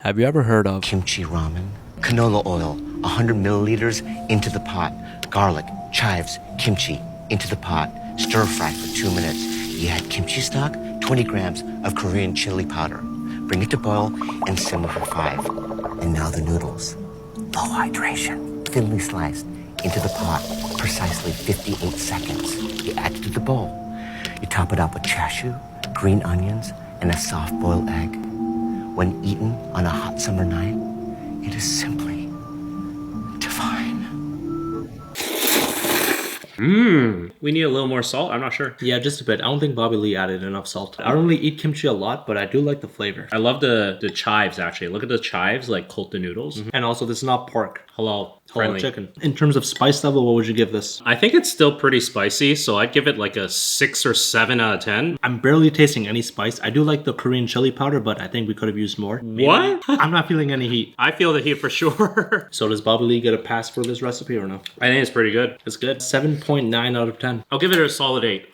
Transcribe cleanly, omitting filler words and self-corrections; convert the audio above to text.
Have you ever heard of kimchi ramen? Canola oil, 100 milliliters into the pot. Garlic, chives, kimchi into the pot. Stir fry for 2 minutes. You add kimchi stock, 20 grams of Korean chili powder. Bring it to boil and simmer for 5. And now the noodles. Low hydration. Thinly sliced into the pot. Precisely 58 seconds. You add it to the bowl. You top it up with chashu, green onions, and a soft-boiled egg. When eaten on a hot summer night, it is simply divine. We need a little more salt. I'm not sure. Yeah, just a bit. I don't think Bobby Lee added enough salt. I don't really eat kimchi a lot, but I do like the flavor. I love the chives actually. Look at the chives, like coat the noodles. And also, this is not pork. Halal Halal friendly. chicken. In terms of spice level, what would you give this? I think it's still pretty spicy, so I'd give it like a 6 or 7 out of 10. I'm barely tasting any spice. I do like the Korean chili powder, but I think we could have used more. Maybe. What? I'm not feeling any heat. I feel the heat for sure. So does Bobby Lee get a pass for this recipe or no? I think it's pretty good. It's good. 7.9 out of 10. I'll give it a solid 8.